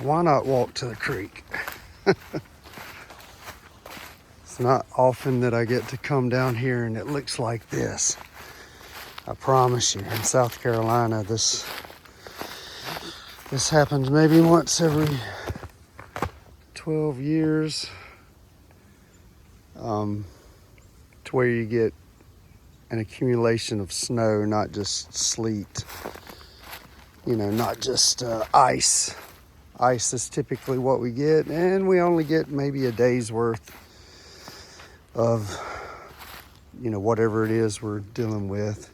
why not walk to the creek? It's not often that I get to come down here and it looks like this. I promise you, in South Carolina, this happens maybe once every 12 years, to where you get an accumulation of snow, not just sleet, you know, not just ice. Ice is typically what we get, and we only get maybe a day's worth of, you know, whatever it is we're dealing with.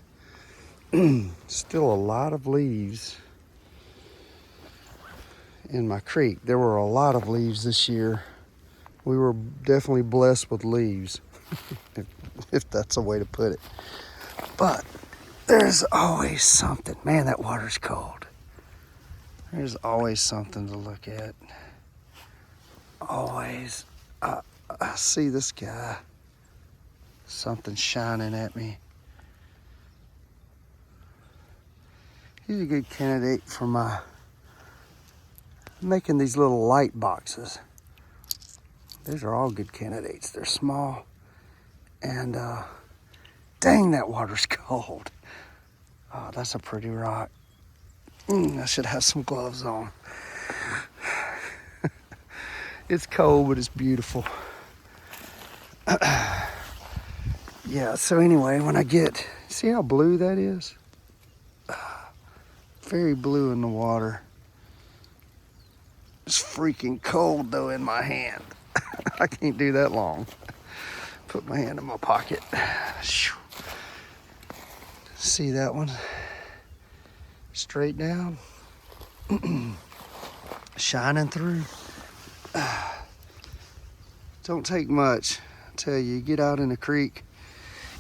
Still a lot of leaves in my creek. There were a lot of leaves this year. We were definitely blessed with leaves, if that's a way to put it. But there's always something. Man, that water's cold. There's always something to look at. Always. I see this guy. Something shining at me. He's a good candidate for my making these little light boxes. These are all good candidates. They're small. And dang, that water's cold. Oh, that's a pretty rock. I should have some gloves on. It's cold, but it's beautiful. Yeah, so anyway, when I get, see how blue that is? Very blue in the water. It's freaking cold though in my hand. I can't do that long. Put my hand in my pocket. See that one? Straight down. Shining through. Don't take much. I tell you, get out in the creek,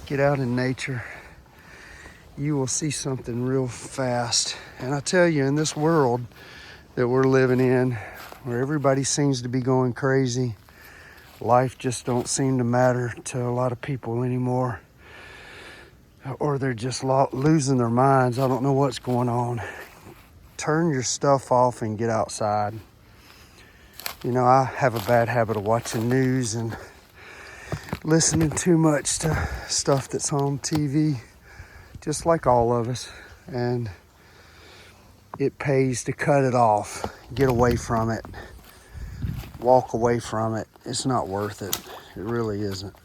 get out in nature, you will see something real fast. And I tell you, in this world that we're living in, where everybody seems to be going crazy, life just don't seem to matter to a lot of people anymore, or they're just losing their minds. I don't know what's going on. Turn your stuff off and get outside. You know, I have a bad habit of watching news and listening too much to stuff that's on TV, just like all of us. And it pays to cut it off, get away from it, walk away from it. It's not worth it. It really isn't.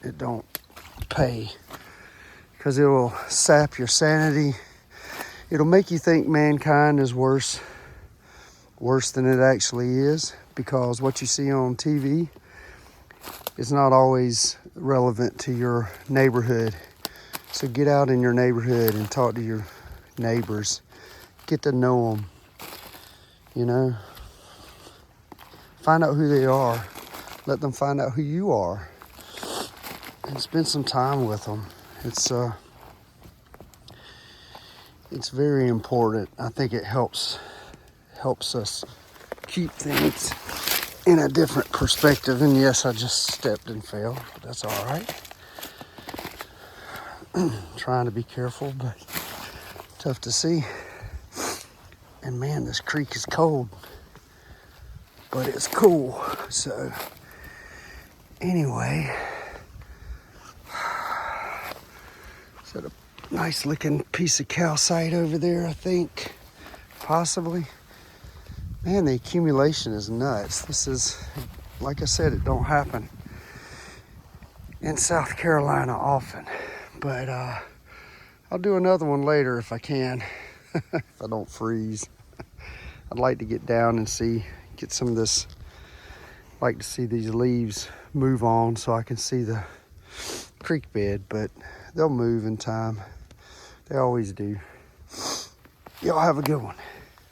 It don't pay, because it will sap your sanity. It'll make you think mankind is worse than it actually is, because what you see on TV is not always relevant to your neighborhood. So get out in your neighborhood and talk to your neighbors. Get to know them, you know. Find out who they are. Let them find out who you are. And spend some time with them. It's very important. I think it helps us keep things in a different perspective. And yes, I just stepped and fell, but that's all right. Trying to be careful, but tough to see. And man, this creek is cold, but it's cool. So anyway, is that a nice looking piece of calcite over there, I think, possibly. Man, the accumulation is nuts. This is, like I said, it don't happen in South Carolina often, but I'll do another one later if I can, if I don't freeze. I'd like to get down and get some of this, like to see these leaves move on so I can see the creek bed, but they'll move in time. They always do. Y'all have a good one.